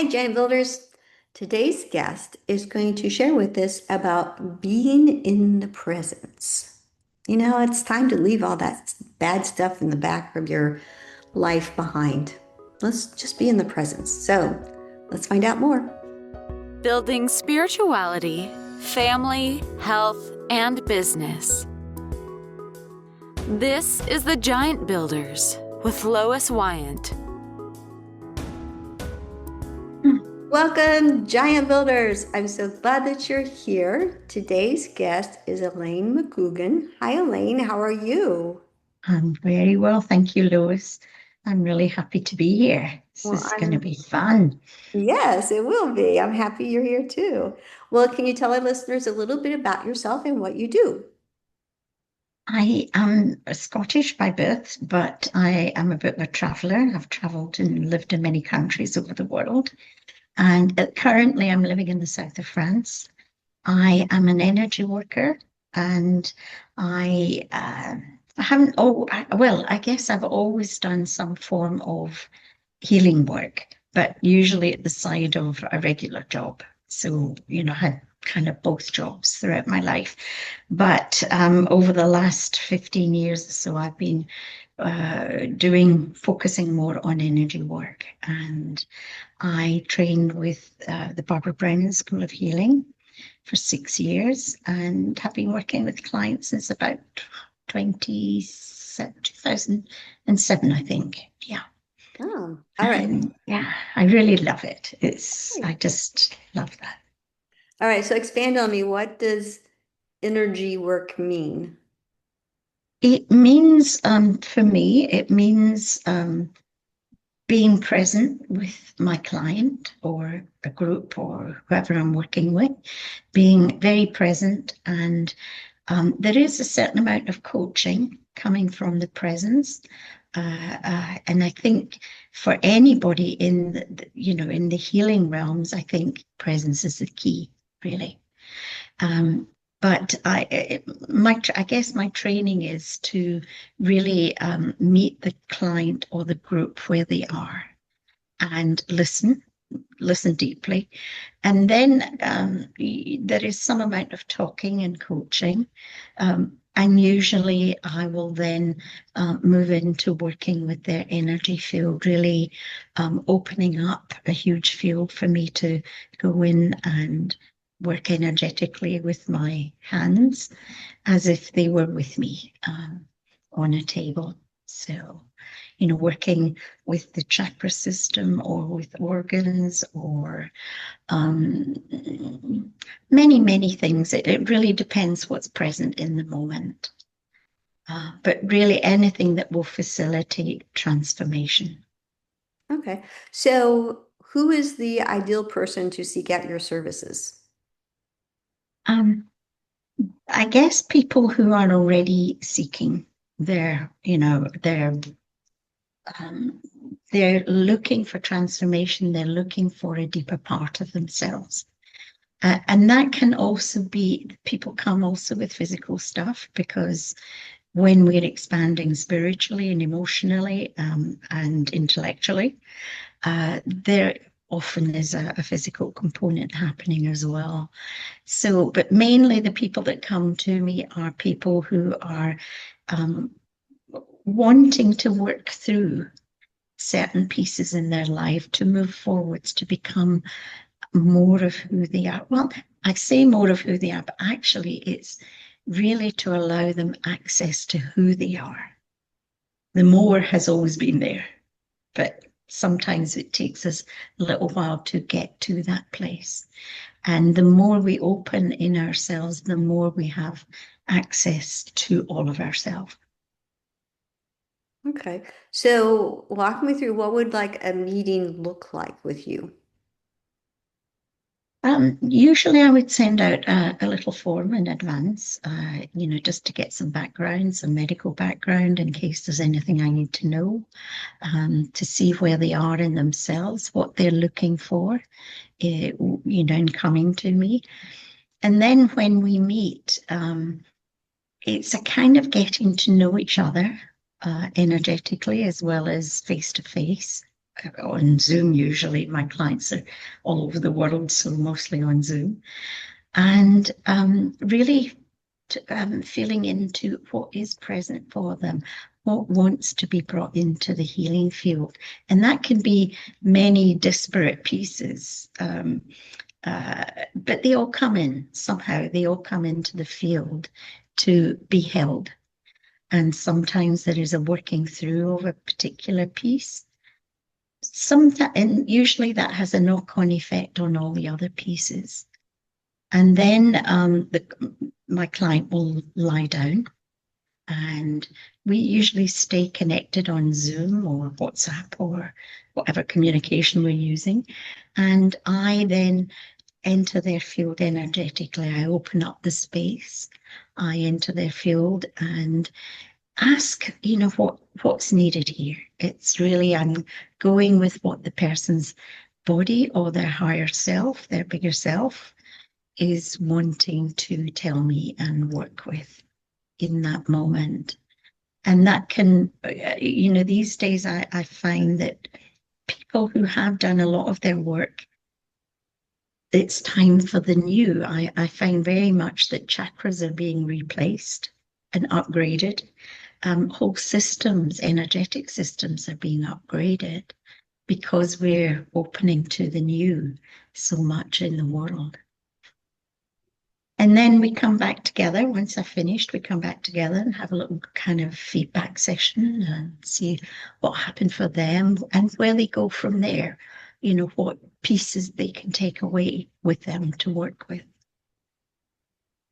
Hi, Giant Builders. Today's guest is going to share with us about being in the presence. It's time to leave all that bad stuff in the back of your life behind. Let's just be in the presence. So let's find out more. Building spirituality, family, health, and business. This is the Giant Builders with Lois Wyant. Welcome, Giant Builders. I'm so glad that you're here. Today's guest is Elaine McCoogen. Hi, Elaine. How are you? I'm very well, thank you, Lois. I'm really happy to be here. This Well, is going to be fun. yes, it will be. I'm happy you're here too. Well, can you tell our listeners a little bit about yourself and what you do? I am Scottish by birth, but I am a bit of a traveler. I've traveled and lived in many countries over the world. And currently, I'm living in the south of France. I am an energy worker, and I haven't, well, I guess I've always done some form of healing work, but usually at the side of a regular job. So, had kind of both jobs throughout my life. But over the last 15 years or so, I've been focusing more on energy work. And I trained with the Barbara Brennan School of Healing for 6 years and have been working with clients since about 2007, I think. Yeah. Oh, all right. Yeah, I really love it. I Great. just love that. All right. So expand on me. What does energy work mean? It means, for me, it means being present with my client or a group or whoever I'm working with, being very present. And there is a certain amount of coaching coming from the presence. And I think for anybody in in the healing realms, I think presence is the key, really. But I guess my training is to really meet the client or the group where they are and listen deeply. And then there is some amount of talking and coaching. And usually I will then move into working with their energy field, really opening up a huge field for me to go in and work energetically with my hands as if they were with me on a table. So, working with the chakra system or with organs or many, many things. It really depends what's present in the moment. But really anything that will facilitate transformation. Okay. So who is the ideal person to seek out your services? Um, I guess people who are already seeking um, they're looking for transformation. They're looking for a deeper part of themselves. And that can also be, people come also with physical stuff because when we're expanding spiritually and emotionally and intellectually, there often is a physical component happening as well. So, but mainly the people that come to me are people who are wanting to work through certain pieces in their life to move forwards, to become more of who they are. Well, I say more of who they are, but actually it's really to allow them access to who they are. The more has always been there, but sometimes it takes us a little while to get to that place. And the more we open in ourselves, the more we have access to all of ourselves. Okay. So walk me through what would like a meeting look like with you? Usually I would send out a little form in advance, just to get some background, some medical background in case there's anything I need to know, to see where they are in themselves, what they're looking for, in coming to me. And then when we meet, it's a kind of getting to know each other energetically as well as face to face. on Zoom usually. My clients are all over the world, so mostly on Zoom. And really feeling into what is present for them, what wants to be brought into the healing field. And that can be many disparate pieces. But they all come in somehow, they all come into the field to be held. And sometimes there is a working through of a particular piece. Sometimes, and usually that has a knock-on effect on all the other pieces. And then my client will lie down, and we usually stay connected on Zoom or WhatsApp or whatever communication we're using. And I then enter their field energetically. I open up the space, I enter their field and ask, what's needed here. It's really, I'm going with what the person's body or their higher self, their bigger self, is wanting to tell me and work with in that moment. And that can, these days I find that people who have done a lot of their work, it's time for the new. I find very much that chakras are being replaced and upgraded. Whole systems, energetic systems are being upgraded because we're opening to the new so much in the world. And then we come back together. Once I've finished, we come back together and have a little kind of feedback session and see what happened for them and where they go from there. What pieces they can take away with them to work with.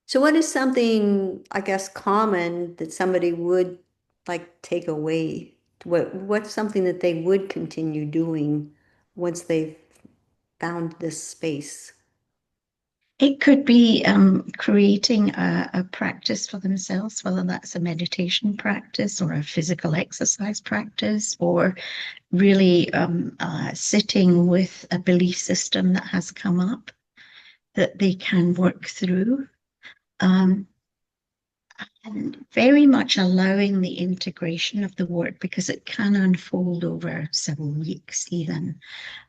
So what is something, I guess, common that somebody would like take away? What's something that they would continue doing once they've found this space? It could be creating a practice for themselves, whether that's a meditation practice or a physical exercise practice, or really sitting with a belief system that has come up that they can work through. And very much allowing the integration of the work because it can unfold over several weeks even.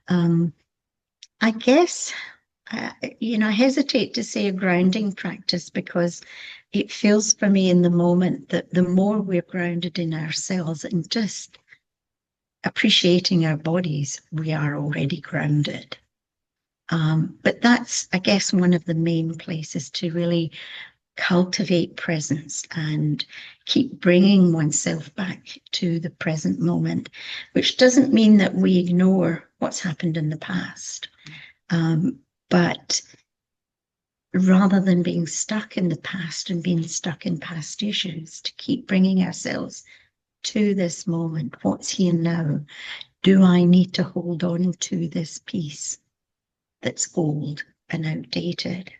I guess, I hesitate to say a grounding practice because it feels for me in the moment that the more we're grounded in ourselves and just appreciating our bodies, we are already grounded. But that's, I guess, one of the main places to really cultivate presence and keep bringing oneself back to the present moment, which doesn't mean that we ignore what's happened in the past. But rather than being stuck in the past and being stuck in past issues, to keep bringing ourselves to this moment. What's here now? Do I need to hold on to this piece that's old and outdated?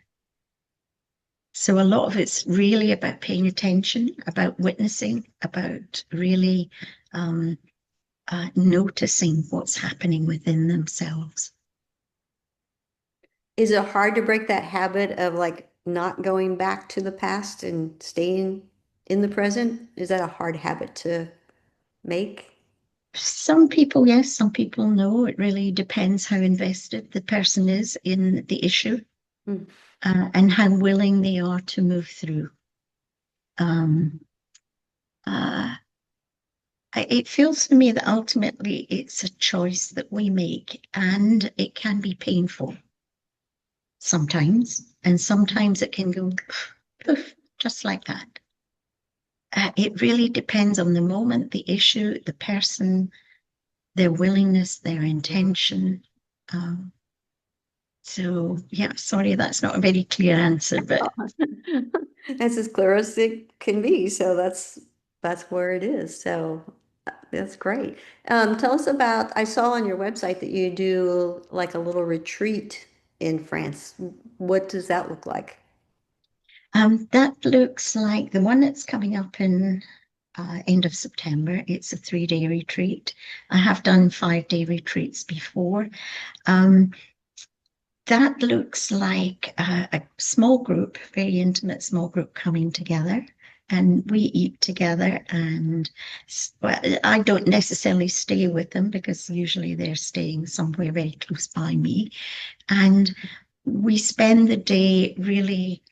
So a lot of it's really about paying attention, about witnessing, about really noticing what's happening within themselves. Is it hard to break that habit of like not going back to the past and staying in the present? Is that a hard habit to make? Some people, yes, some people no. It really depends how invested the person is in the issue Hmm. and how willing they are to move through. Uh, it feels to me that ultimately it's a choice that we make, and it can be painful sometimes, and sometimes it can go poof, just like that. It really depends on the moment, the issue, the person, their willingness, their intention. So, yeah, sorry, that's not a very clear answer, but That's as clear as it can be. So that's where it is. So that's great. Tell us about, I saw on your website that you do like a little retreat in France. What does that look like? that looks like the one that's coming up in end of September. It's a 3-day retreat. I have done 5-day retreats before. That looks like a small group, very intimate small group coming together and we eat together. And well, I don't necessarily stay with them because usually they're staying somewhere very close by me. And we spend the day really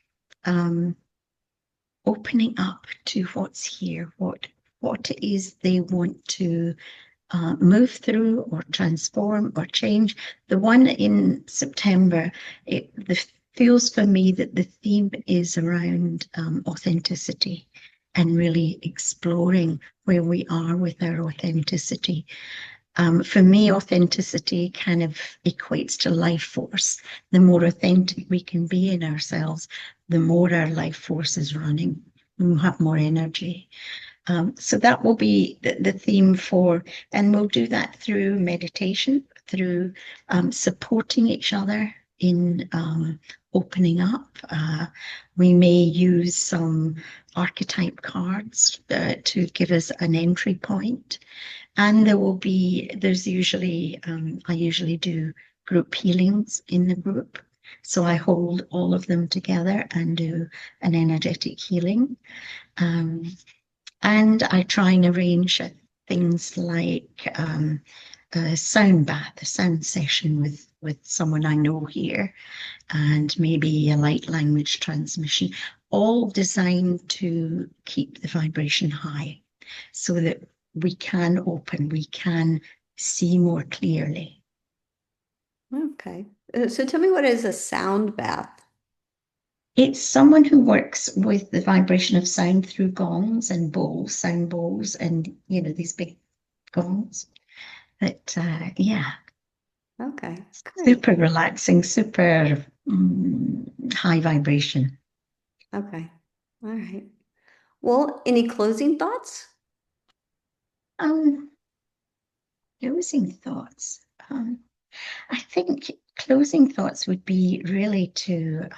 opening up to what's here, what it is they want to move through or transform or change. The one in September, the feels for me that the theme is around authenticity and really exploring where we are with our authenticity. For me, authenticity kind of equates to life force. The more authentic we can be in ourselves, the more our life force is running. We'll have more energy. So that will be the theme for, and we'll do that through meditation, through supporting each other in opening up. We may use some archetype cards to give us an entry point. And there's usually, I usually do group healings in the group. So I hold all of them together and do an energetic healing. And I try and arrange things like a sound bath, a sound session with someone I know here, and maybe a light language transmission, all designed to keep the vibration high so that we can open, we can see more clearly. Okay. So tell me, what is a sound bath? It's someone who works with the vibration of sound through gongs and bowls, sound bowls, and these big gongs. But yeah, Okay, great. super relaxing, super high vibration. Okay. All right. Well, any closing thoughts? Um, Closing thoughts. I think closing thoughts would be really to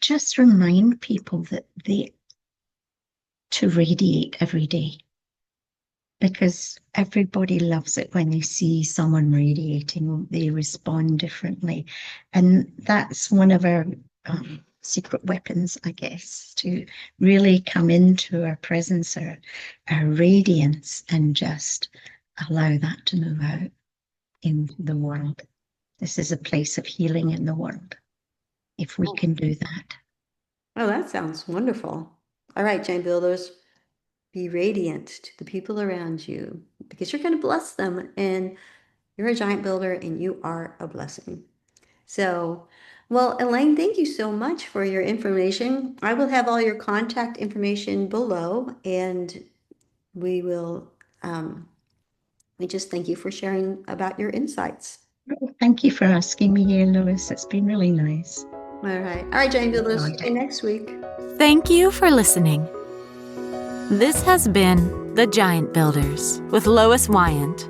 just remind people that to radiate every day, because everybody loves it when they see someone radiating, they respond differently. And that's one of our secret weapons, I guess, to really come into our presence, our radiance, and just allow that to move out in the world. This is a place of healing in the world, if we can do that. Oh, that sounds wonderful. All right, giant builders, be radiant to the people around you because you're going to bless them, and you're a giant builder and you are a blessing. So, well, Elaine, thank you so much for your information. I will have all your contact information below, and we will, we just thank you for sharing about your insights. Thank you for asking me here, Lois. It's been really nice. All right, giant builders, Enjoyed see you it. next week. Thank you for listening. This has been The Giant Builders with Lois Wyant.